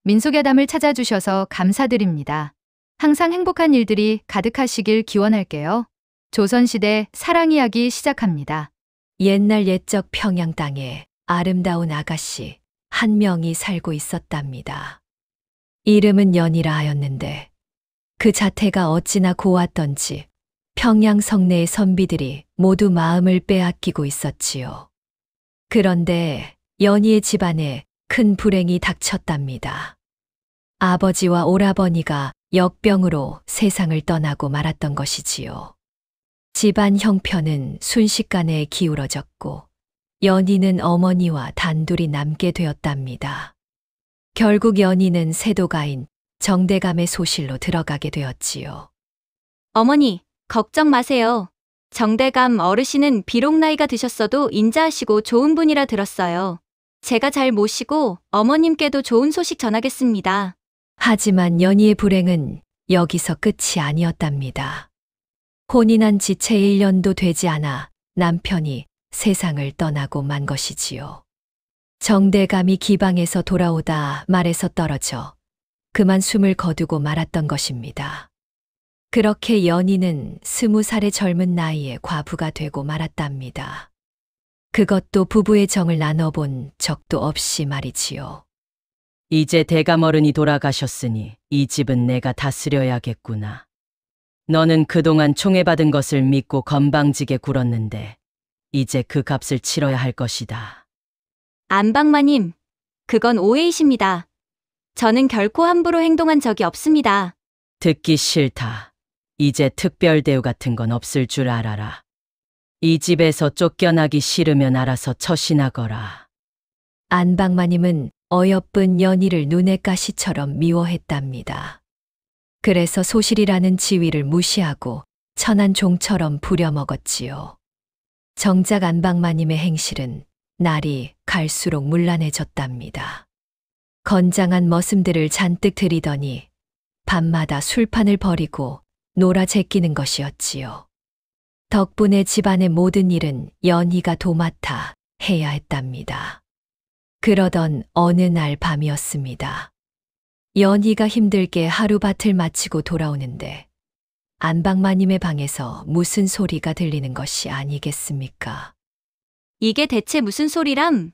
민속야담을 찾아주셔서 감사드립니다. 항상 행복한 일들이 가득하시길 기원할게요. 조선시대 사랑 이야기 시작합니다. 옛날 옛적 평양 땅에 아름다운 아가씨 한 명이 살고 있었답니다. 이름은 연이라 하였는데 그 자태가 어찌나 고왔던지 평양 성내의 선비들이 모두 마음을 빼앗기고 있었지요. 그런데 연희의 집안에 큰 불행이 닥쳤답니다. 아버지와 오라버니가 역병으로 세상을 떠나고 말았던 것이지요. 집안 형편은 순식간에 기울어졌고 연희는 어머니와 단둘이 남게 되었답니다. 결국 연희는 세도가인 정대감의 소실로 들어가게 되었지요. 어머니, 걱정 마세요. 정대감 어르신은 비록 나이가 드셨어도 인자하시고 좋은 분이라 들었어요. 제가 잘 모시고 어머님께도 좋은 소식 전하겠습니다. 하지만 연희의 불행은 여기서 끝이 아니었답니다. 혼이 난 지 채 1년도 되지 않아 남편이 세상을 떠나고 만 것이지요. 정대감이 기방에서 돌아오다 말에서 떨어져 그만 숨을 거두고 말았던 것입니다. 그렇게 연희는 20살의 젊은 나이에 과부가 되고 말았답니다. 그것도 부부의 정을 나눠본 적도 없이 말이지요. 이제 대감어른이 돌아가셨으니 이 집은 내가 다스려야겠구나. 너는 그동안 총애받은 것을 믿고 건방지게 굴었는데 이제 그 값을 치러야 할 것이다. 안방마님, 그건 오해이십니다. 저는 결코 함부로 행동한 적이 없습니다. 듣기 싫다. 이제 특별 대우 같은 건 없을 줄 알아라. 이 집에서 쫓겨나기 싫으면 알아서 처신하거라. 안방마님은 어여쁜 연희를 눈의 가시처럼 미워했답니다. 그래서 소실이라는 지위를 무시하고 천한 종처럼 부려먹었지요. 정작 안방마님의 행실은 날이 갈수록 문란해졌답니다. 건장한 머슴들을 잔뜩 들이더니 밤마다 술판을 벌이고 놀아 제끼는 것이었지요. 덕분에 집안의 모든 일은 연희가 도맡아 해야 했답니다. 그러던 어느 날 밤이었습니다. 연희가 힘들게 하루밭을 마치고 돌아오는데 안방마님의 방에서 무슨 소리가 들리는 것이 아니겠습니까? 이게 대체 무슨 소리람?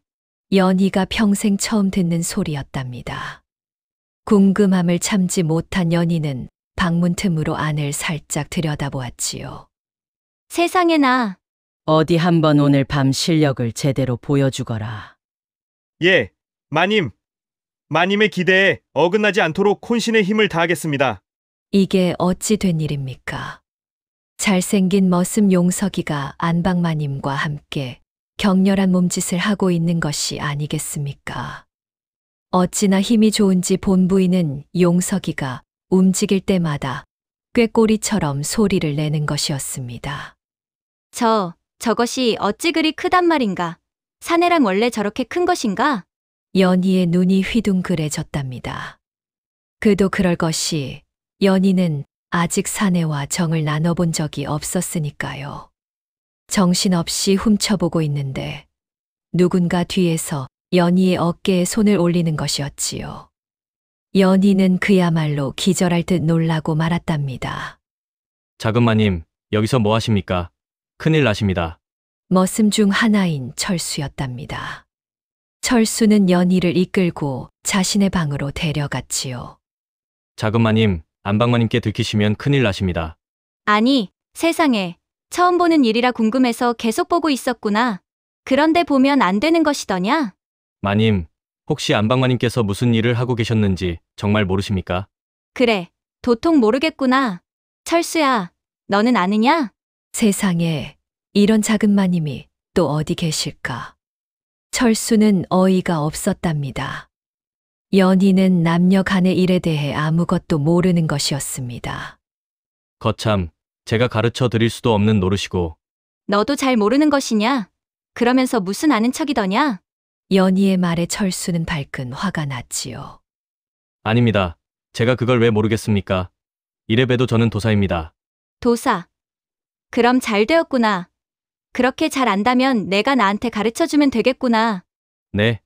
연희가 평생 처음 듣는 소리였답니다. 궁금함을 참지 못한 연희는 방문 틈으로 안을 살짝 들여다보았지요. 세상에나. 어디 한번 오늘 밤 실력을 제대로 보여주거라. 예, 마님. 마님의 기대에 어긋나지 않도록 혼신의 힘을 다하겠습니다. 이게 어찌 된 일입니까? 잘생긴 머슴 용석이가 안방마님과 함께 격렬한 몸짓을 하고 있는 것이 아니겠습니까? 어찌나 힘이 좋은지 본부인은 용석이가 움직일 때마다 꾀꼬리처럼 소리를 내는 것이었습니다. 저것이 어찌 그리 크단 말인가? 사내랑 원래 저렇게 큰 것인가? 연희의 눈이 휘둥그레졌답니다. 그도 그럴 것이 연희는 아직 사내와 정을 나눠본 적이 없었으니까요. 정신없이 훔쳐보고 있는데 누군가 뒤에서 연희의 어깨에 손을 올리는 것이었지요. 연희는 그야말로 기절할 듯 놀라고 말았답니다. 자금마님, 여기서 뭐 하십니까? 큰일 나십니다. 머슴 중 하나인 철수였답니다. 철수는 연희를 이끌고 자신의 방으로 데려갔지요. 자금마님, 안방마님께 들키시면 큰일 나십니다. 아니, 세상에. 처음 보는 일이라 궁금해서 계속 보고 있었구나. 그런데 보면 안 되는 것이더냐? 마님, 혹시 안방마님께서 무슨 일을 하고 계셨는지 정말 모르십니까? 그래, 도통 모르겠구나. 철수야, 너는 아느냐? 세상에 이런 작은 마님이 또 어디 계실까? 철수는 어이가 없었답니다. 연희는 남녀 간의 일에 대해 아무것도 모르는 것이었습니다. 거참, 제가 가르쳐 드릴 수도 없는 노릇이고. 너도 잘 모르는 것이냐? 그러면서 무슨 아는 척이더냐? 연희의 말에 철수는 발끈 화가 났지요. 아닙니다. 제가 그걸 왜 모르겠습니까? 이래봬도 저는 도사입니다. 도사. 그럼 잘 되었구나. 그렇게 잘 안다면 내가 나한테 가르쳐주면 되겠구나. 네?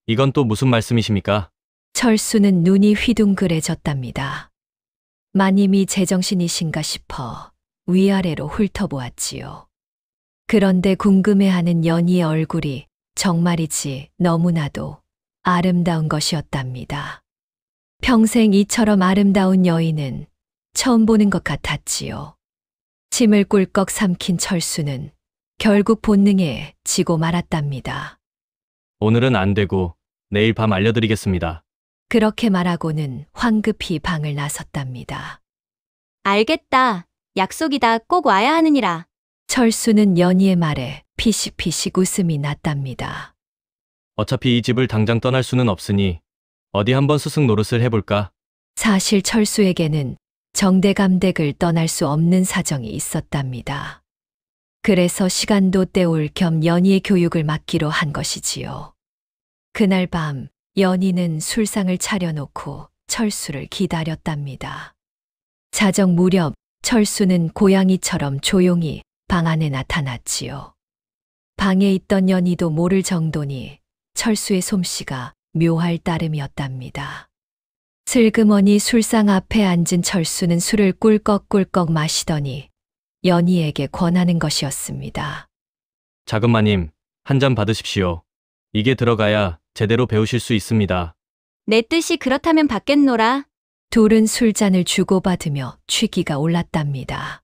이건 또 무슨 말씀이십니까? 철수는 눈이 휘둥그레졌답니다. 마님이 제정신이신가 싶어 위아래로 훑어보았지요. 그런데 궁금해하는 연희의 얼굴이 정말이지 너무나도 아름다운 것이었답니다. 평생 이처럼 아름다운 여인은 처음 보는 것 같았지요. 침을 꿀꺽 삼킨 철수는 결국 본능에 지고 말았답니다. 오늘은 안 되고 내일 밤 알려드리겠습니다. 그렇게 말하고는 황급히 방을 나섰답니다. 알겠다. 약속이다. 꼭 와야 하느니라. 철수는 연희의 말에 피식피식 웃음이 났답니다. 어차피 이 집을 당장 떠날 수는 없으니 어디 한번 스승 노릇을 해볼까? 사실 철수에게는 정대감댁을 떠날 수 없는 사정이 있었답니다. 그래서 시간도 때울 겸 연희의 교육을 맡기로 한 것이지요. 그날 밤 연희는 술상을 차려놓고 철수를 기다렸답니다. 자정 무렵 철수는 고양이처럼 조용히 방 안에 나타났지요. 방에 있던 연희도 모를 정도니 철수의 솜씨가 묘할 따름이었답니다. 슬그머니 술상 앞에 앉은 철수는 술을 꿀꺽꿀꺽 마시더니 연희에게 권하는 것이었습니다. 작은 마님, 한 잔 받으십시오. 이게 들어가야 제대로 배우실 수 있습니다. 내 뜻이 그렇다면 받겠노라. 둘은 술잔을 주고받으며 취기가 올랐답니다.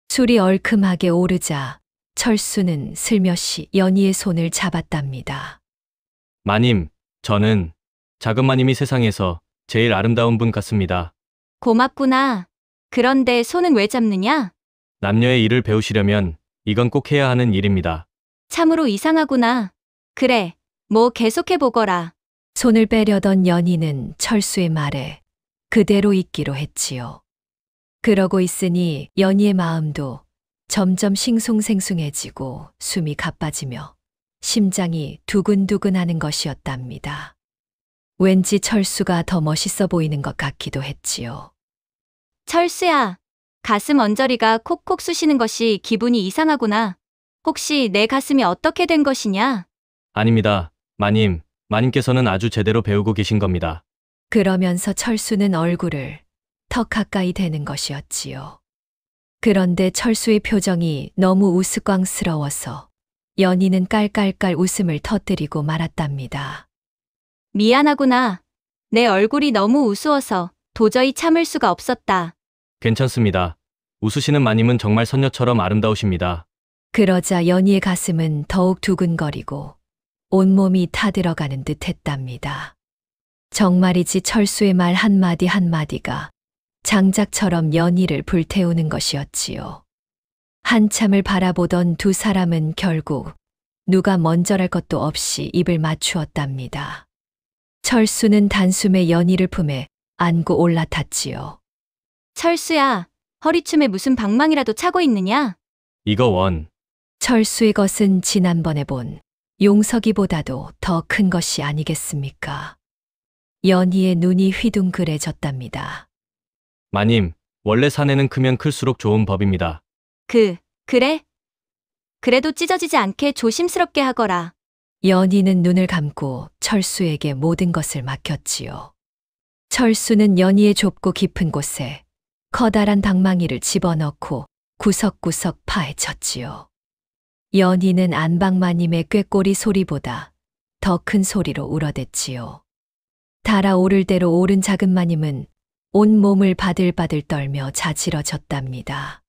술이 얼큼하게 오르자 철수는 슬며시 연희의 손을 잡았답니다. 마님, 저는 작은 마님이 세상에서 제일 아름다운 분 같습니다. 고맙구나. 그런데 손은 왜 잡느냐? 남녀의 일을 배우시려면 이건 꼭 해야 하는 일입니다. 참으로 이상하구나. 그래, 뭐 계속해보거라. 손을 빼려던 연희는 철수의 말에 그대로 있기로 했지요. 그러고 있으니 연희의 마음도 점점 싱숭생숭해지고 숨이 가빠지며 심장이 두근두근하는 것이었답니다. 왠지 철수가 더 멋있어 보이는 것 같기도 했지요. 철수야, 가슴 언저리가 콕콕 쑤시는 것이 기분이 이상하구나. 혹시 내 가슴이 어떻게 된 것이냐? 아닙니다. 마님께서는 아주 제대로 배우고 계신 겁니다. 그러면서 철수는 얼굴을 더 가까이 대는 것이었지요. 그런데 철수의 표정이 너무 우스꽝스러워서 연희는 깔깔깔 웃음을 터뜨리고 말았답니다. 미안하구나. 내 얼굴이 너무 우스워서 도저히 참을 수가 없었다. 괜찮습니다. 웃으시는 마님은 정말 선녀처럼 아름다우십니다. 그러자 연희의 가슴은 더욱 두근거리고 온몸이 타들어가는 듯 했답니다. 정말이지 철수의 말 한마디 한마디가 장작처럼 연희를 불태우는 것이었지요. 한참을 바라보던 두 사람은 결국 누가 먼저랄 것도 없이 입을 맞추었답니다. 철수는 단숨에 연희를 품에 안고 올라탔지요. 철수야, 허리춤에 무슨 방망이라도 차고 있느냐? 이거 원. 철수의 것은 지난번에 본 용석이보다도 더 큰 것이 아니겠습니까? 연희의 눈이 휘둥그레졌답니다. 마님, 원래 사내는 크면 클수록 좋은 법입니다. 그래? 그래도 찢어지지 않게 조심스럽게 하거라. 연희는 눈을 감고 철수에게 모든 것을 맡겼지요. 철수는 연희의 좁고 깊은 곳에 커다란 방망이를 집어넣고 구석구석 파헤쳤지요. 연희는 안방마님의 꾀꼬리 소리보다 더 큰 소리로 울어댔지요. 달아오를 대로 오른 작은 마님은 온 몸을 바들바들 떨며 자지러졌답니다.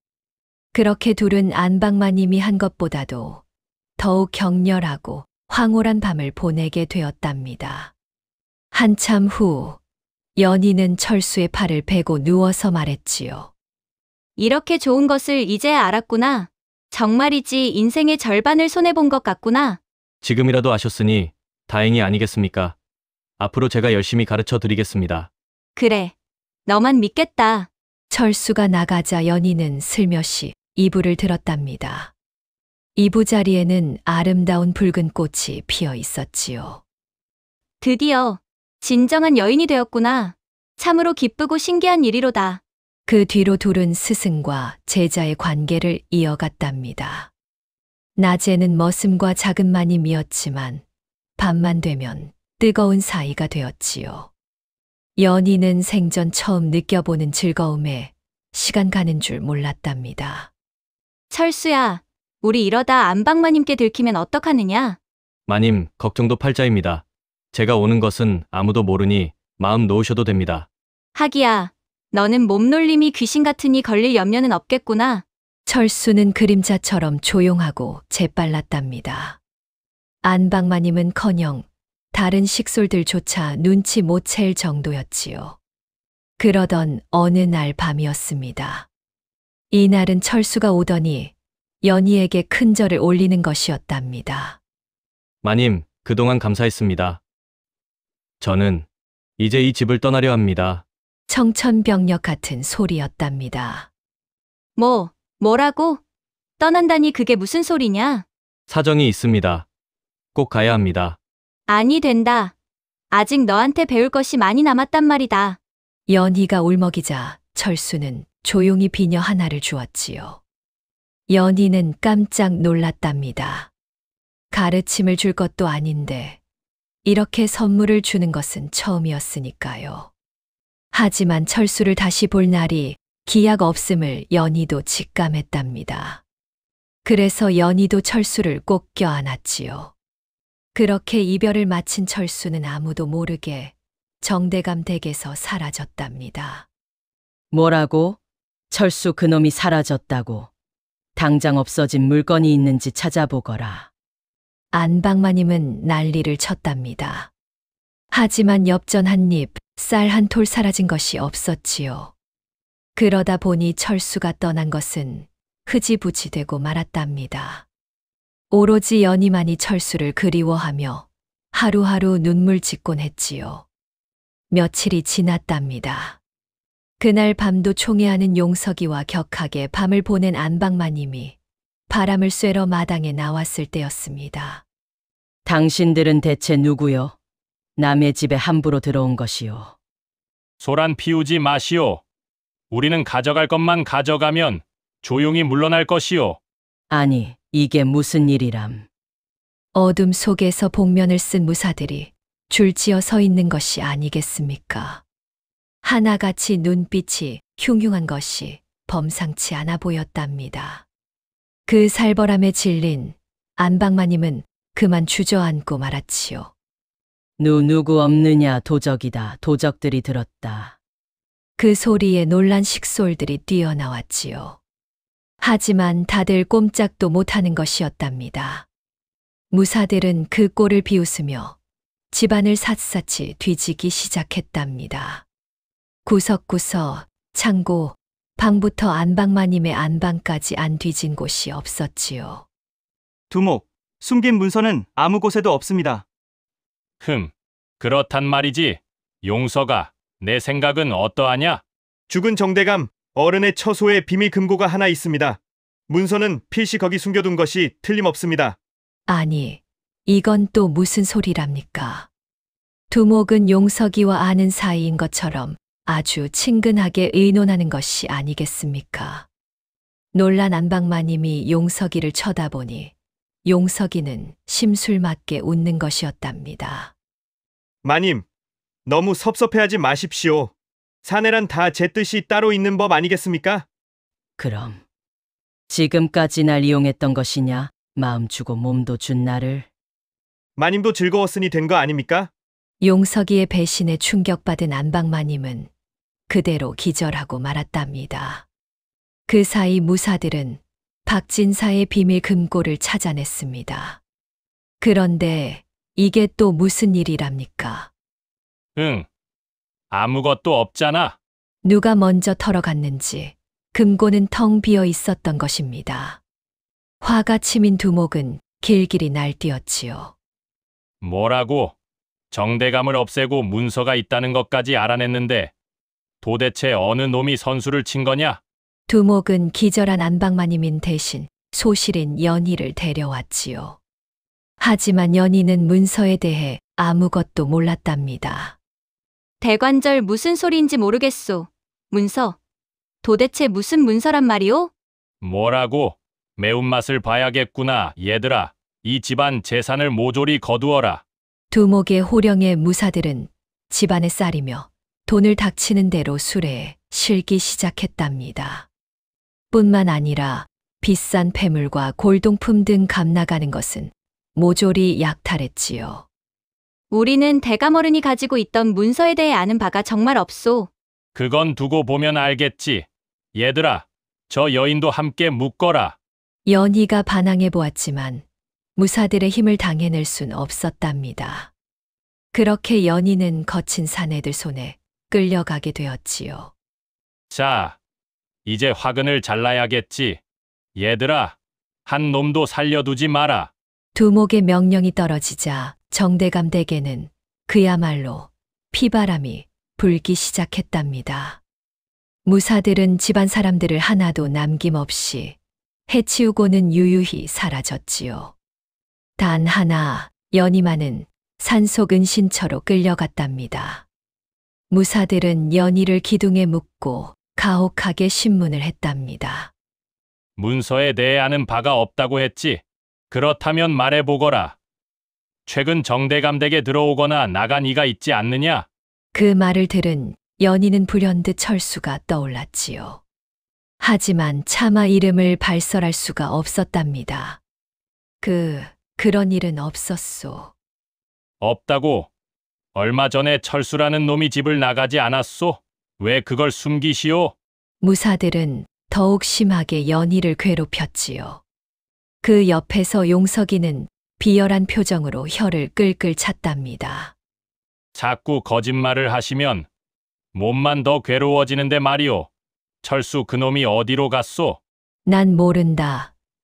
그렇게 둘은 안방마님이 한 것보다도 더욱 격렬하고 황홀한 밤을 보내게 되었답니다. 한참 후 연희는 철수의 팔을 베고 누워서 말했지요. 이렇게 좋은 것을 이제야 알았구나. 정말이지 인생의 절반을 손해본 것 같구나. 지금이라도 아셨으니 다행이 아니겠습니까? 앞으로 제가 열심히 가르쳐 드리겠습니다. 그래, 너만 믿겠다. 철수가 나가자 연희는 슬며시 이불을 들었답니다. 이부자리에는 아름다운 붉은 꽃이 피어 있었지요. 드디어 진정한 여인이 되었구나. 참으로 기쁘고 신기한 일이로다. 그 뒤로 둘은 스승과 제자의 관계를 이어갔답니다. 낮에는 머슴과 작은 마님이었지만 밤만 되면 뜨거운 사이가 되었지요. 연희는 생전 처음 느껴보는 즐거움에 시간 가는 줄 몰랐답니다. 철수야, 우리 이러다 안방마님께 들키면 어떡하느냐? 마님, 걱정도 팔자입니다. 제가 오는 것은 아무도 모르니 마음 놓으셔도 됩니다. 하기야, 너는 몸놀림이 귀신 같으니 걸릴 염려는 없겠구나. 철수는 그림자처럼 조용하고 재빨랐답니다. 안방마님은커녕 다른 식솔들조차 눈치 못 챌 정도였지요. 그러던 어느 날 밤이었습니다. 이날은 철수가 오더니 연희에게 큰 절을 올리는 것이었답니다. 마님, 그동안 감사했습니다. 저는 이제 이 집을 떠나려 합니다. 청천벽력 같은 소리였답니다. 뭐라고? 떠난다니 그게 무슨 소리냐? 사정이 있습니다. 꼭 가야 합니다. 아니 된다. 아직 너한테 배울 것이 많이 남았단 말이다. 연희가 울먹이자 철수는 조용히 비녀 하나를 주었지요. 연희는 깜짝 놀랐답니다. 가르침을 줄 것도 아닌데 이렇게 선물을 주는 것은 처음이었으니까요. 하지만 철수를 다시 볼 날이 기약 없음을 연희도 직감했답니다. 그래서 연희도 철수를 꼭 껴안았지요. 그렇게 이별을 마친 철수는 아무도 모르게 정대감 댁에서 사라졌답니다. 뭐라고? 철수 그놈이 사라졌다고. 당장 없어진 물건이 있는지 찾아보거라. 안방마님은 난리를 쳤답니다. 하지만 엽전 한 입, 쌀 한 톨 사라진 것이 없었지요. 그러다 보니 철수가 떠난 것은 흐지부지 되고 말았답니다. 오로지 연희만이 철수를 그리워하며 하루하루 눈물 짓곤 했지요. 며칠이 지났답니다. 그날 밤도 총애하는 용석이와 격하게 밤을 보낸 안방마님이 바람을 쐬러 마당에 나왔을 때였습니다. 당신들은 대체 누구요? 남의 집에 함부로 들어온 것이요. 소란 피우지 마시오. 우리는 가져갈 것만 가져가면 조용히 물러날 것이오. 아니, 이게 무슨 일이람. 어둠 속에서 복면을 쓴 무사들이 줄지어 서 있는 것이 아니겠습니까? 하나같이 눈빛이 흉흉한 것이 범상치 않아 보였답니다. 그 살벌함에 질린 안방마님은 그만 주저앉고 말았지요. 누구 없느냐 도적이다. 도적들이 들었다. 그 소리에 놀란 식솔들이 뛰어나왔지요. 하지만 다들 꼼짝도 못하는 것이었답니다. 무사들은 그 꼴을 비웃으며 집안을 샅샅이 뒤지기 시작했답니다. 구석구석, 창고, 방부터 안방마님의 안방까지 안 뒤진 곳이 없었지요. 두목, 숨긴 문서는 아무 곳에도 없습니다. 그렇단 말이지. 용서가, 내 생각은 어떠하냐? 죽은 정대감 어른의 처소에 비밀 금고가 하나 있습니다. 문서는 필시 거기 숨겨둔 것이 틀림없습니다. 아니, 이건 또 무슨 소리랍니까? 두목은 용석이와 아는 사이인 것처럼 아주 친근하게 의논하는 것이 아니겠습니까? 놀란 안방마님이 용석이를 쳐다보니 용석이는 심술맞게 웃는 것이었답니다. 마님, 너무 섭섭해하지 마십시오. 사내란 다 제 뜻이 따로 있는 법 아니겠습니까? 그럼 지금까지 날 이용했던 것이냐? 마음 주고 몸도 준 나를. 마님도 즐거웠으니 된 거 아닙니까? 용석이의 배신에 충격받은 안방마님은 그대로 기절하고 말았답니다. 그 사이 무사들은 박진사의 비밀 금고를 찾아냈습니다. 그런데 이게 또 무슨 일이랍니까? 아무것도 없잖아. 누가 먼저 털어갔는지 금고는 텅 비어 있었던 것입니다. 화가 치민 두목은 길길이 날뛰었지요. 뭐라고? 정대감을 없애고 문서가 있다는 것까지 알아냈는데 도대체 어느 놈이 선수를 친 거냐? 두목은 기절한 안방마님인 대신 소실인 연희를 데려왔지요. 하지만 연희는 문서에 대해 아무것도 몰랐답니다. 대관절 무슨 소리인지 모르겠소. 문서. 도대체 무슨 문서란 말이오? 뭐라고? 매운맛을 봐야겠구나, 얘들아. 이 집안 재산을 모조리 거두어라. 두목의 호령의 무사들은 집안에 쌀이며 돈을 닥치는 대로 술에 실기 시작했답니다. 뿐만 아니라 비싼 폐물과 골동품 등 값나가는 것은 모조리 약탈했지요. 우리는 대감어른이 가지고 있던 문서에 대해 아는 바가 정말 없소. 그건 두고 보면 알겠지. 얘들아, 저 여인도 함께 묶어라. 연희가 반항해 보았지만 무사들의 힘을 당해낼 순 없었답니다. 그렇게 연희는 거친 사내들 손에 끌려가게 되었지요. 자, 이제 화근을 잘라야겠지. 얘들아, 한 놈도 살려두지 마라. 두목의 명령이 떨어지자 정대감 댁에는 그야말로 피바람이 불기 시작했답니다. 무사들은 집안 사람들을 하나도 남김없이 해치우고는 유유히 사라졌지요. 단 하나 연희만은 산속 은신처로 끌려갔답니다. 무사들은 연희를 기둥에 묶고 가혹하게 신문을 했답니다. 문서에 대해 아는 바가 없다고 했지. 그렇다면 말해보거라. 최근 정대감 댁에 들어오거나 나간 이가 있지 않느냐? 그 말을 들은 연희는 불현듯 철수가 떠올랐지요. 하지만 차마 이름을 발설할 수가 없었답니다. 그런 일은 없었소. 없다고? 얼마 전에 철수라는 놈이 집을 나가지 않았소? 왜 그걸 숨기시오? 무사들은 더욱 심하게 연희를 괴롭혔지요. 그 옆에서 용석이는 비열한 표정으로 혀를 끌끌 찼답니다. 자꾸 거짓말을 하시면 몸만 더 괴로워지는데 말이오. 철수 그놈이 어디로 갔소? 난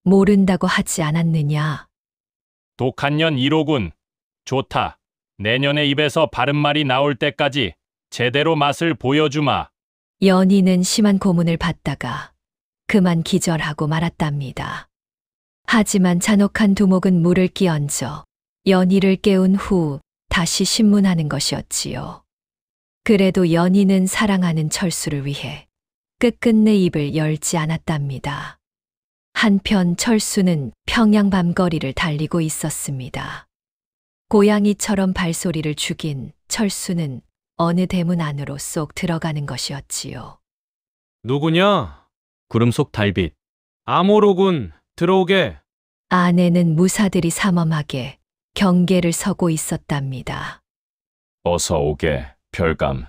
모른다고 하지 않았느냐. 독한 년 1호군. 좋다. 내년에 입에서 바른 말이 나올 때까지 제대로 맛을 보여주마. 연희는 심한 고문을 받다가 그만 기절하고 말았답니다. 하지만 잔혹한 두목은 물을 끼얹어 연희를 깨운 후 다시 신문하는 것이었지요. 그래도 연희는 사랑하는 철수를 위해 끝끝내 입을 열지 않았답니다. 한편 철수는 평양 밤거리를 달리고 있었습니다. 고양이처럼 발소리를 죽인 철수는 어느 대문 안으로 쏙 들어가는 것이었지요. 누구냐? 구름 속 달빛. 암호로군. 들어오게. 안에는 무사들이 삼엄하게 경계를 서고 있었답니다. 어서 오게, 별감.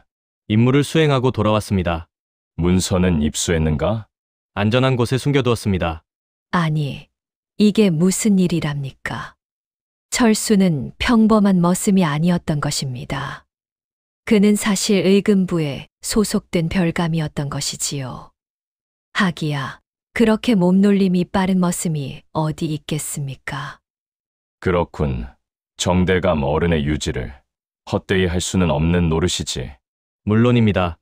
임무를 수행하고 돌아왔습니다. 문서는 입수했는가? 안전한 곳에 숨겨두었습니다. 아니, 이게 무슨 일이랍니까? 철수는 평범한 머슴이 아니었던 것입니다. 그는 사실 의금부에 소속된 별감이었던 것이지요. 하기야, 그렇게 몸놀림이 빠른 머슴이 어디 있겠습니까? 그렇군. 정대감 어른의 유지를 헛되이 할 수는 없는 노릇이지. 물론입니다.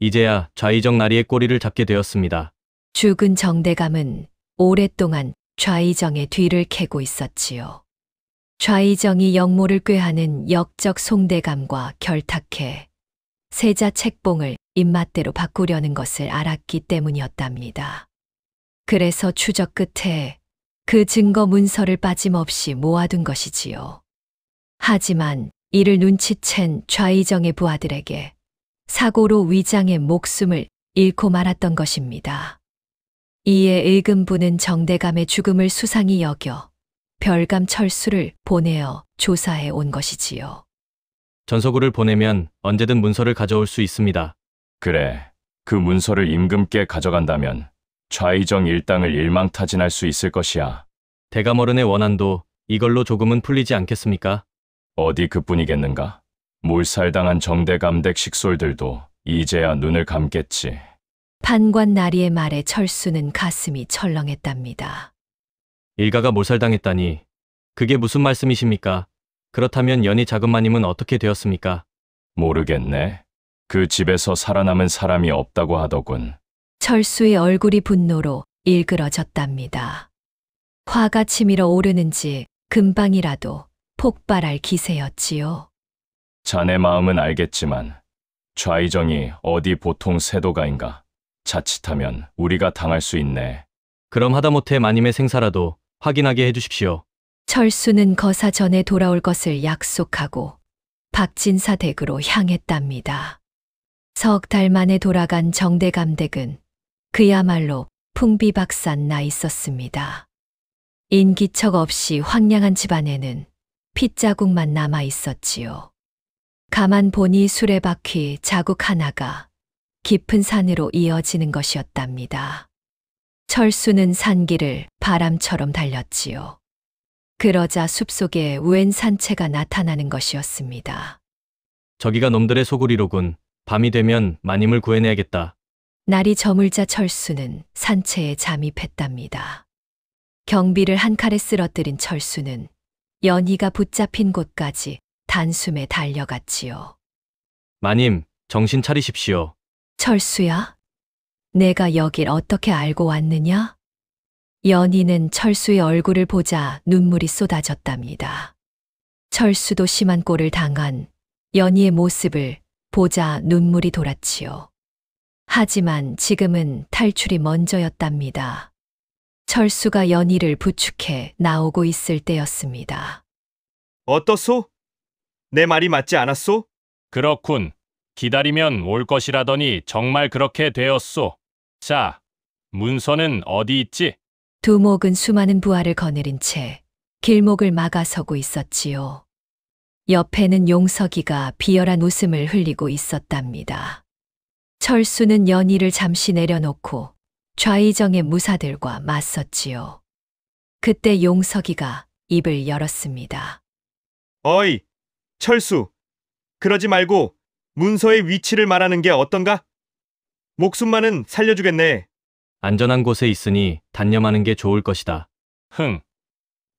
이제야 좌의정 나리의 꼬리를 잡게 되었습니다. 죽은 정대감은 오랫동안 좌의정의 뒤를 캐고 있었지요. 좌의정이 역모를 꾀하는 역적 송대감과 결탁해 세자 책봉을 입맛대로 바꾸려는 것을 알았기 때문이었답니다. 그래서 추적 끝에 그 증거 문서를 빠짐없이 모아둔 것이지요. 하지만 이를 눈치챈 좌의정의 부하들에게 사고로 위장의 목숨을 잃고 말았던 것입니다. 이에 의금부는 정대감의 죽음을 수상히 여겨 별감 철수를 보내어 조사해 온 것이지요. 전서구를 보내면 언제든 문서를 가져올 수 있습니다. 그래, 그 문서를 임금께 가져간다면 좌의정 일당을 일망타진할 수 있을 것이야. 대감어른의 원한도 이걸로 조금은 풀리지 않겠습니까? 어디 그뿐이겠는가? 몰살당한 정대감댁 식솔들도 이제야 눈을 감겠지. 판관 나리의 말에 철수는 가슴이 철렁했답니다. 일가가 몰살당했다니 그게 무슨 말씀이십니까? 그렇다면 연희 자금마님은 어떻게 되었습니까? 모르겠네. 그 집에서 살아남은 사람이 없다고 하더군. 철수의 얼굴이 분노로 일그러졌답니다. 화가 치밀어 오르는지 금방이라도 폭발할 기세였지요. 자네 마음은 알겠지만 좌의정이 어디 보통 세도가인가? 자칫하면 우리가 당할 수 있네. 그럼 하다못해 마님의 생사라도 확인하게 해주십시오. 철수는 거사 전에 돌아올 것을 약속하고 박진사 댁으로 향했답니다. 석 달 만에 돌아간 정대감 댁은 그야말로 풍비박산 나 있었습니다. 인기척 없이 황량한 집안에는 핏자국만 남아 있었지요. 가만 보니 수레바퀴 자국 하나가 깊은 산으로 이어지는 것이었답니다. 철수는 산길을 바람처럼 달렸지요. 그러자 숲속에 웬 산채가 나타나는 것이었습니다. 저기가 놈들의 소굴이로군. 밤이 되면 마님을 구해내야겠다. 날이 저물자 철수는 산채에 잠입했답니다. 경비를 한 칼에 쓰러뜨린 철수는 연희가 붙잡힌 곳까지 단숨에 달려갔지요. 마님, 정신 차리십시오. 철수야? 내가 여길 어떻게 알고 왔느냐? 연희는 철수의 얼굴을 보자 눈물이 쏟아졌답니다. 철수도 심한 꼴을 당한 연희의 모습을 보자 눈물이 돌았지요. 하지만 지금은 탈출이 먼저였답니다. 철수가 연희를 부축해 나오고 있을 때였습니다. 어떻소? 내 말이 맞지 않았소? 그렇군. 기다리면 올 것이라더니 정말 그렇게 되었소. 자, 문서는 어디 있지? 두목은 수많은 부하를 거느린 채 길목을 막아서고 있었지요. 옆에는 용석이가 비열한 웃음을 흘리고 있었답니다. 철수는 연희를 잠시 내려놓고 좌의정의 무사들과 맞섰지요. 그때 용석이가 입을 열었습니다. 어이, 철수. 그러지 말고 문서의 위치를 말하는 게 어떤가? 목숨만은 살려주겠네. 안전한 곳에 있으니 단념하는 게 좋을 것이다. 흥.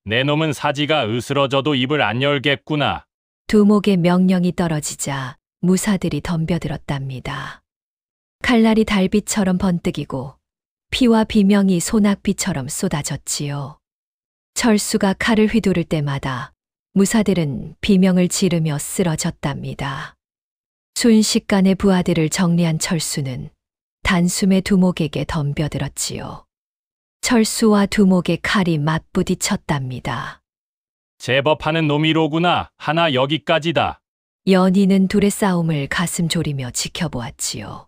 내 놈은 사지가 으스러져도 입을 안 열겠구나. 두목의 명령이 떨어지자 무사들이 덤벼들었답니다. 칼날이 달빛처럼 번뜩이고 피와 비명이 소낙비처럼 쏟아졌지요. 철수가 칼을 휘두를 때마다 무사들은 비명을 지르며 쓰러졌답니다. 순식간에 부하들을 정리한 철수는 단숨에 두목에게 덤벼들었지요. 철수와 두목의 칼이 맞부딪혔답니다. 제법 하는 놈이로구나. 하나 여기까지다. 연희는 둘의 싸움을 가슴 졸이며 지켜보았지요.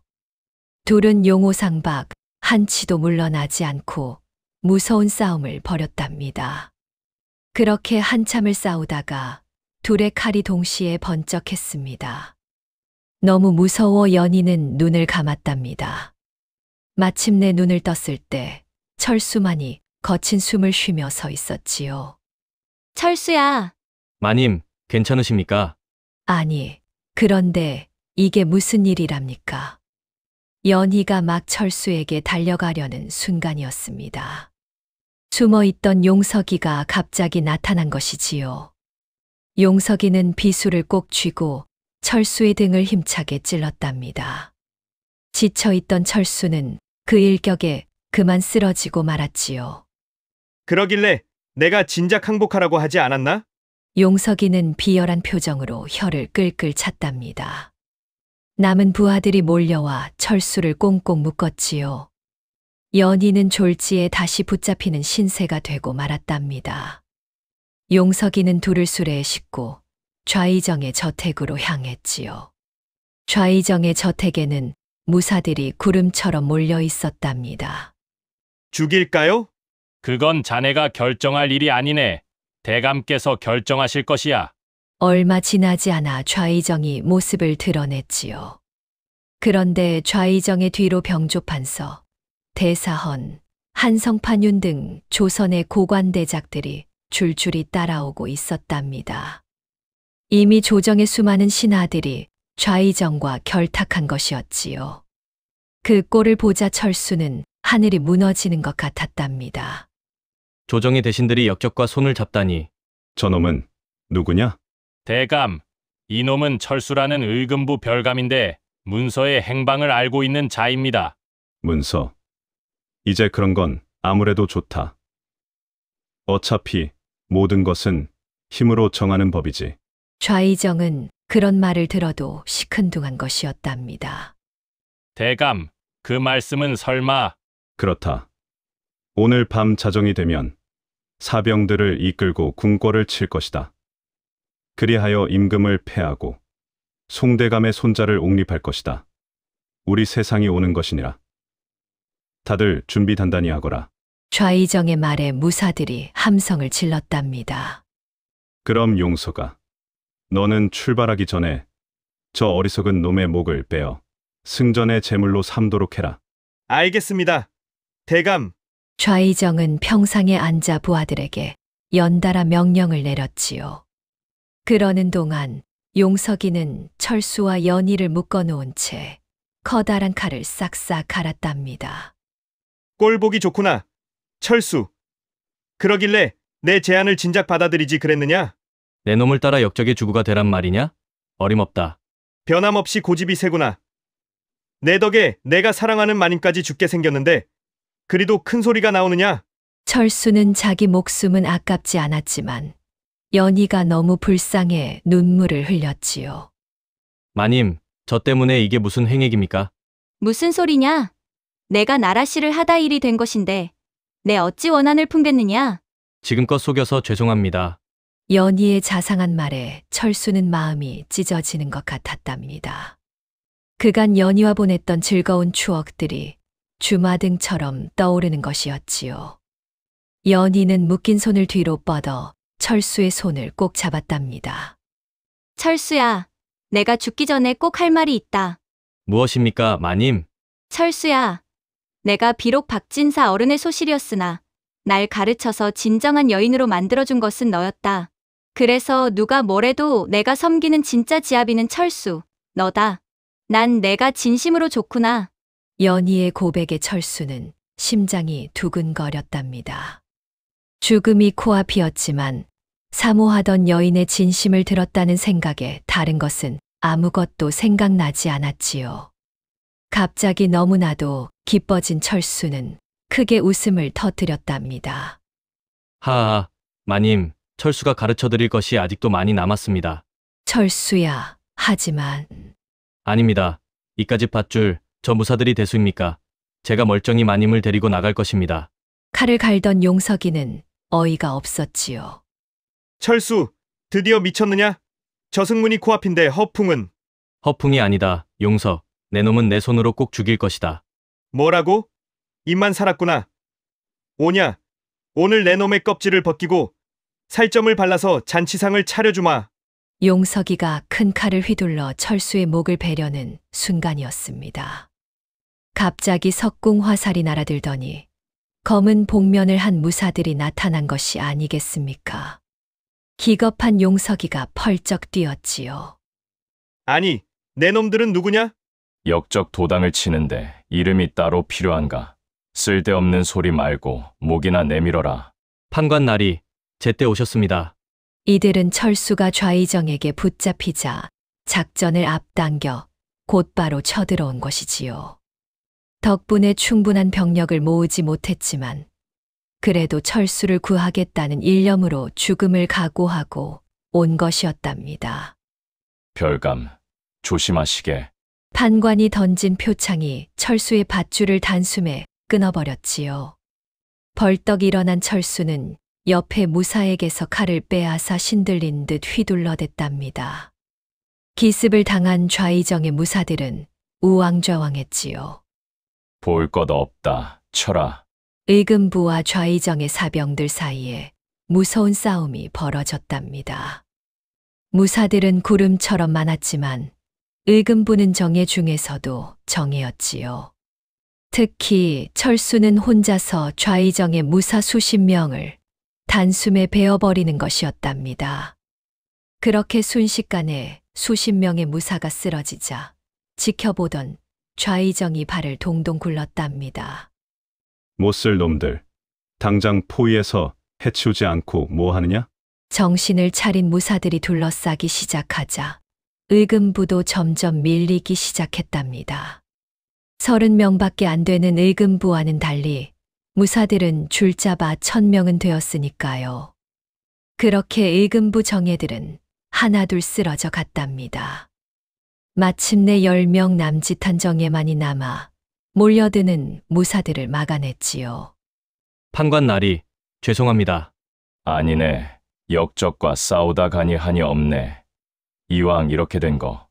둘은 용호상박 한치도 물러나지 않고 무서운 싸움을 벌였답니다. 그렇게 한참을 싸우다가 둘의 칼이 동시에 번쩍했습니다. 너무 무서워 연희는 눈을 감았답니다. 마침내 눈을 떴을 때 철수만이 거친 숨을 쉬며 서 있었지요. 철수야, 마님, 괜찮으십니까? 아니, 그런데 이게 무슨 일이랍니까? 연희가 막 철수에게 달려가려는 순간이었습니다. 숨어있던 용석이가 갑자기 나타난 것이지요. 용석이는 비수를 꼭 쥐고 철수의 등을 힘차게 찔렀답니다. 지쳐있던 철수는 그 일격에 그만 쓰러지고 말았지요. 그러길래 내가 진작 항복하라고 하지 않았나? 용석이는 비열한 표정으로 혀를 끌끌 찼답니다. 남은 부하들이 몰려와 철수를 꽁꽁 묶었지요. 연희는 졸지에 다시 붙잡히는 신세가 되고 말았답니다. 용석이는 둘을 수레에 싣고 좌의정의 저택으로 향했지요. 좌의정의 저택에는 무사들이 구름처럼 몰려 있었답니다. 죽일까요? 그건 자네가 결정할 일이 아니네. 대감께서 결정하실 것이야. 얼마 지나지 않아 좌의정이 모습을 드러냈지요. 그런데 좌의정의 뒤로 병조판서, 대사헌, 한성판윤 등 조선의 고관대작들이 줄줄이 따라오고 있었답니다. 이미 조정의 수많은 신하들이 좌의정과 결탁한 것이었지요. 그 꼴을 보자 철수는 하늘이 무너지는 것 같았답니다. 조정의 대신들이 역적과 손을 잡다니. 저놈은 누구냐? 대감, 이놈은 철수라는 의금부 별감인데 문서의 행방을 알고 있는 자입니다. 문서. 이제 그런 건 아무래도 좋다. 어차피 모든 것은 힘으로 정하는 법이지. 좌의정은 그런 말을 들어도 시큰둥한 것이었답니다. 대감, 그 말씀은 설마... 그렇다. 오늘 밤 자정이 되면 사병들을 이끌고 궁궐을 칠 것이다. 그리하여 임금을 폐하고 송대감의 손자를 옹립할 것이다. 우리 세상이 오는 것이니라. 다들 준비 단단히 하거라. 좌의정의 말에 무사들이 함성을 질렀답니다. 그럼 용서가, 너는 출발하기 전에 저 어리석은 놈의 목을 베어 승전의 제물로 삼도록 해라. 알겠습니다. 대감, 좌의정은 평상에 앉아 부하들에게 연달아 명령을 내렸지요. 그러는 동안 용석이는 철수와 연희를 묶어놓은 채 커다란 칼을 싹싹 갈았답니다. 꼴 보기 좋구나. 철수. 그러길래 내 제안을 진작 받아들이지 그랬느냐? 내 놈을 따라 역적의 주구가 되란 말이냐? 어림없다. 변함없이 고집이 세구나. 내 덕에 내가 사랑하는 마님까지 죽게 생겼는데 그리도 큰 소리가 나오느냐? 철수는 자기 목숨은 아깝지 않았지만 연희가 너무 불쌍해 눈물을 흘렸지요. 마님, 저 때문에 이게 무슨 행액입니까? 무슨 소리냐? 내가 나라씨를 하다 일이 된 것인데 내 어찌 원한을 품겠느냐? 지금껏 속여서 죄송합니다. 연희의 자상한 말에 철수는 마음이 찢어지는 것 같았답니다. 그간 연희와 보냈던 즐거운 추억들이 주마등처럼 떠오르는 것이었지요. 연희는 묶인 손을 뒤로 뻗어 철수의 손을 꼭 잡았답니다. 철수야, 내가 죽기 전에 꼭 할 말이 있다. 무엇입니까, 마님? 철수야, 내가 비록 박진사 어른의 소실이었으나 날 가르쳐서 진정한 여인으로 만들어준 것은 너였다. 그래서 누가 뭐래도 내가 섬기는 진짜 지아비는 철수, 너다. 난 내가 진심으로 좋구나. 연희의 고백에 철수는 심장이 두근거렸답니다. 죽음이 코앞이었지만 사모하던 여인의 진심을 들었다는 생각에 다른 것은 아무것도 생각나지 않았지요. 갑자기 너무나도 기뻐진 철수는 크게 웃음을 터뜨렸답니다. 하하, 마님, 철수가 가르쳐 드릴 것이 아직도 많이 남았습니다. 철수야, 하지만 아닙니다. 이까짓 밧줄, 저 무사들이 대수입니까? 제가 멀쩡히 마님을 데리고 나갈 것입니다. 칼을 갈던 용석이는 어이가 없었지요. 철수, 드디어 미쳤느냐? 저승문이 코앞인데 허풍은. 허풍이 아니다, 용석. 내 놈은 내 손으로 꼭 죽일 것이다. 뭐라고? 입만 살았구나. 오냐, 오늘 내 놈의 껍질을 벗기고 살점을 발라서 잔치상을 차려주마. 용석이가 큰 칼을 휘둘러 철수의 목을 베려는 순간이었습니다. 갑자기 석궁 화살이 날아들더니 검은 복면을 한 무사들이 나타난 것이 아니겠습니까? 기겁한 용석이가 펄쩍 뛰었지요. 아니, 내 놈들은 누구냐? 역적 도당을 치는데 이름이 따로 필요한가? 쓸데없는 소리 말고 목이나 내밀어라. 판관 나리, 제때 오셨습니다. 이들은 철수가 좌의정에게 붙잡히자 작전을 앞당겨 곧바로 쳐들어온 것이지요. 덕분에 충분한 병력을 모으지 못했지만 그래도 철수를 구하겠다는 일념으로 죽음을 각오하고 온 것이었답니다. 별감, 조심하시게. 판관이 던진 표창이 철수의 밧줄을 단숨에 끊어버렸지요. 벌떡 일어난 철수는 옆에 무사에게서 칼을 빼앗아 신들린 듯 휘둘러댔답니다. 기습을 당한 좌의정의 무사들은 우왕좌왕했지요. 볼 것 없다. 쳐라. 의금부와 좌의정의 사병들 사이에 무서운 싸움이 벌어졌답니다. 무사들은 구름처럼 많았지만 의금부는 정예 중에서도 정예였지요. 특히 철수는 혼자서 좌의정의 무사 수십 명을 단숨에 베어버리는 것이었답니다. 그렇게 순식간에 수십 명의 무사가 쓰러지자 지켜보던 좌의정이 발을 동동 굴렀답니다. 못쓸 놈들, 당장 포위해서 해치우지 않고 뭐 하느냐? 정신을 차린 무사들이 둘러싸기 시작하자 의금부도 점점 밀리기 시작했답니다. 30명밖에 안 되는 의금부와는 달리 무사들은 줄잡아 1000명은 되었으니까요. 그렇게 의금부 정예들은 하나둘 쓰러져 갔답니다. 마침내 10명 남짓한 정예만이 남아 몰려드는 무사들을 막아냈지요. 판관 나리, 죄송합니다. 아니네. 역적과 싸우다 가니 한이 없네. 이왕 이렇게 된 거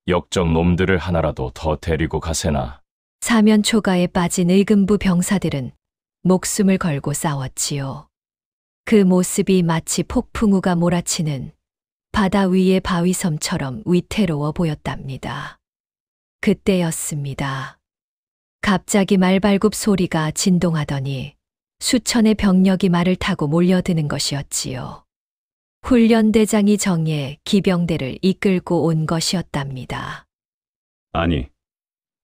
역적 놈들을 하나라도 더 데리고 가세나. 사면 초가에 빠진 의금부 병사들은 목숨을 걸고 싸웠지요. 그 모습이 마치 폭풍우가 몰아치는 바다 위의 바위섬처럼 위태로워 보였답니다. 그때였습니다. 갑자기 말발굽 소리가 진동하더니 수천의 병력이 말을 타고 몰려드는 것이었지요. 훈련대장이 정예 기병대를 이끌고 온 것이었답니다. 아니,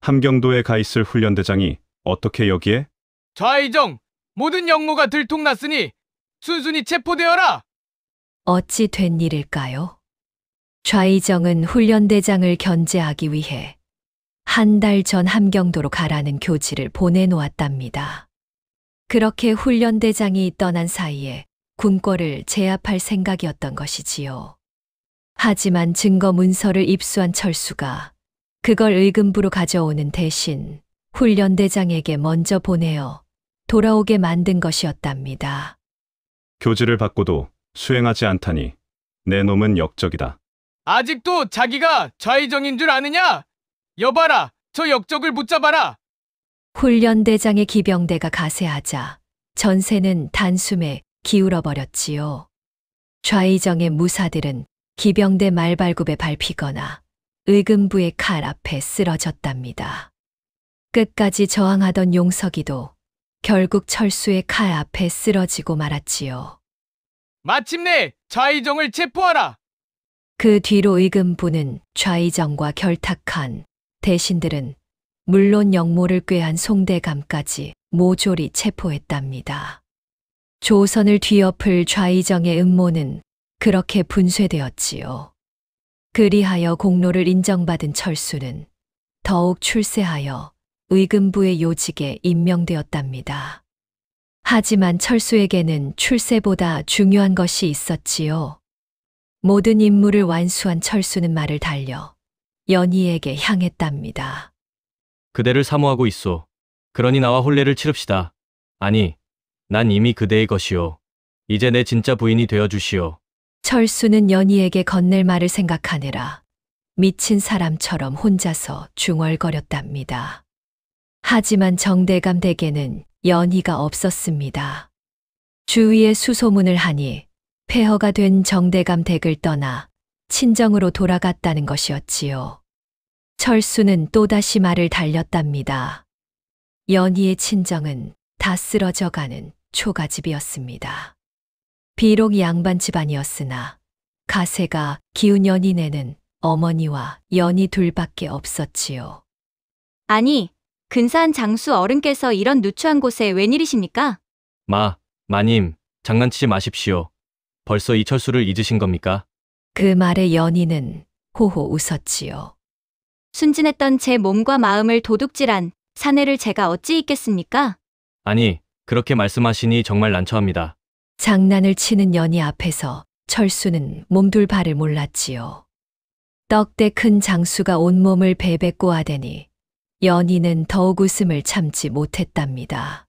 함경도에 가 있을 훈련대장이 어떻게 여기에? 좌의정, 모든 역모가 들통났으니 순순히 체포되어라! 어찌 된 일일까요? 좌의정은 훈련대장을 견제하기 위해 한 달 전 함경도로 가라는 교지를 보내놓았답니다. 그렇게 훈련대장이 떠난 사이에 군권을 제압할 생각이었던 것이지요. 하지만 증거 문서를 입수한 철수가 그걸 의금부로 가져오는 대신 훈련대장에게 먼저 보내어 돌아오게 만든 것이었답니다. 교지를 받고도 수행하지 않다니 내 놈은 역적이다. 아직도 자기가 좌의정인 줄 아느냐? 여봐라, 저 역적을 붙잡아라! 훈련대장의 기병대가 가세하자 전세는 단숨에 기울어버렸지요. 좌의정의 무사들은 기병대 말발굽에 밟히거나 의금부의 칼 앞에 쓰러졌답니다. 끝까지 저항하던 용석이도 결국 철수의 칼 앞에 쓰러지고 말았지요. 마침내 좌의정을 체포하라! 그 뒤로 의금부는 좌의정과 결탁한 대신들은 물론 역모를 꾀한 송대감까지 모조리 체포했답니다. 조선을 뒤엎을 좌의정의 음모는 그렇게 분쇄되었지요. 그리하여 공로를 인정받은 철수는 더욱 출세하여 의금부의 요직에 임명되었답니다. 하지만 철수에게는 출세보다 중요한 것이 있었지요. 모든 임무를 완수한 철수는 말을 달려 연희에게 향했답니다. 그대를 사모하고 있소. 그러니 나와 혼례를 치릅시다. 아니, 난 이미 그대의 것이오. 이제 내 진짜 부인이 되어 주시오. 철수는 연희에게 건넬 말을 생각하느라 미친 사람처럼 혼자서 중얼거렸답니다. 하지만 정대감 댁에는 연희가 없었습니다. 주위에 수소문을 하니 폐허가 된 정대감 댁을 떠나 친정으로 돌아갔다는 것이었지요. 철수는 또다시 말을 달렸답니다. 연희의 친정은 다 쓰러져가는 초가집이었습니다. 비록 양반 집안이었으나 가세가 기운 연희네는 어머니와 연희 둘밖에 없었지요. 아니, 근사한 장수 어른께서 이런 누추한 곳에 웬일이십니까? 마님, 장난치지 마십시오. 벌써 이 철수를 잊으신 겁니까? 그 말에 연희는 호호 웃었지요. 순진했던 제 몸과 마음을 도둑질한 사내를 제가 어찌 잊겠습니까? 아니, 그렇게 말씀하시니 정말 난처합니다. 장난을 치는 연희 앞에서 철수는 몸둘 바를 몰랐지요. 떡대 큰 장수가 온몸을 베베 꼬아대니 연희는 더욱 웃음을 참지 못했답니다.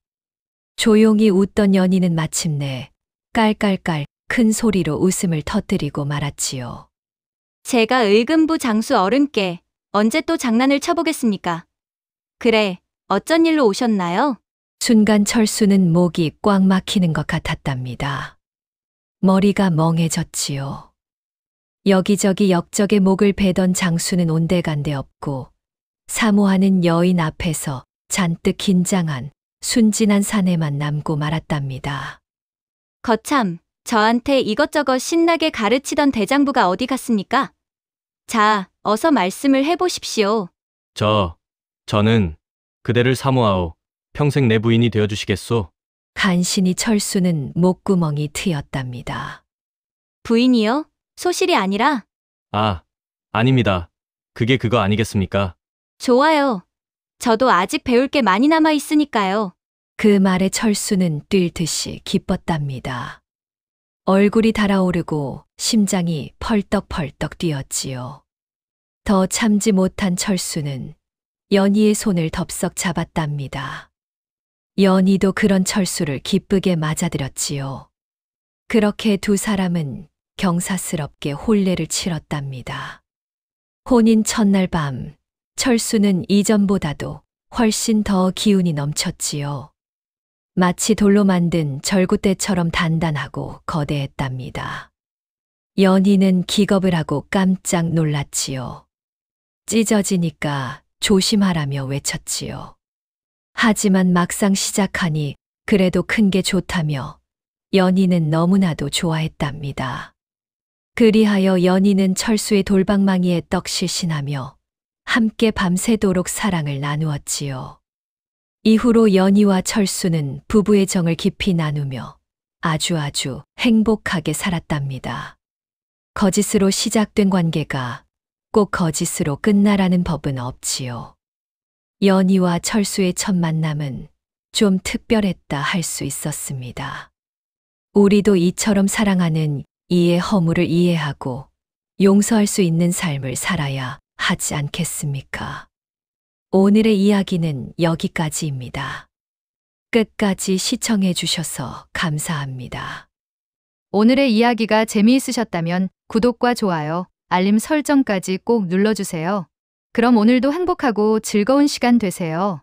조용히 웃던 연희는 마침내 깔깔깔 큰 소리로 웃음을 터뜨리고 말았지요. 제가 의금부 장수 어른께 언제 또 장난을 쳐보겠습니까? 그래, 어쩐 일로 오셨나요? 순간 철수는 목이 꽉 막히는 것 같았답니다. 머리가 멍해졌지요. 여기저기 역적의 목을 베던 장수는 온데간데 없고 사모하는 여인 앞에서 잔뜩 긴장한 순진한 사내만 남고 말았답니다. 거참, 저한테 이것저것 신나게 가르치던 대장부가 어디 갔습니까? 자, 어서 말씀을 해보십시오. 저는 그대를 사모하오. 평생 내 부인이 되어주시겠소? 간신히 철수는 목구멍이 트였답니다. 부인이요? 소실이 아니라? 아닙니다. 그게 그거 아니겠습니까? 좋아요. 저도 아직 배울 게 많이 남아 있으니까요. 그 말에 철수는 뛸 듯이 기뻤답니다. 얼굴이 달아오르고 심장이 펄떡펄떡 뛰었지요. 더 참지 못한 철수는 연희의 손을 덥석 잡았답니다. 연희도 그런 철수를 기쁘게 맞아들였지요. 그렇게 두 사람은 경사스럽게 혼례를 치렀답니다. 혼인 첫날 밤, 철수는 이전보다도 훨씬 더 기운이 넘쳤지요. 마치 돌로 만든 절구대처럼 단단하고 거대했답니다. 연희는 기겁을 하고 깜짝 놀랐지요. 찢어지니까 조심하라며 외쳤지요. 하지만 막상 시작하니 그래도 큰 게 좋다며 연희는 너무나도 좋아했답니다. 그리하여 연희는 철수의 돌방망이에 떡실신하며 함께 밤새도록 사랑을 나누었지요. 이후로 연희와 철수는 부부의 정을 깊이 나누며 아주 행복하게 살았답니다. 거짓으로 시작된 관계가 꼭 거짓으로 끝나라는 법은 없지요. 연희와 철수의 첫 만남은 좀 특별했다 할 수 있었습니다. 우리도 이처럼 사랑하는 이의 허물을 이해하고 용서할 수 있는 삶을 살아야 하지 않겠습니까? 오늘의 이야기는 여기까지입니다. 끝까지 시청해 주셔서 감사합니다. 오늘의 이야기가 재미있으셨다면 구독과 좋아요, 알림 설정까지 꼭 눌러주세요. 그럼 오늘도 행복하고 즐거운 시간 되세요.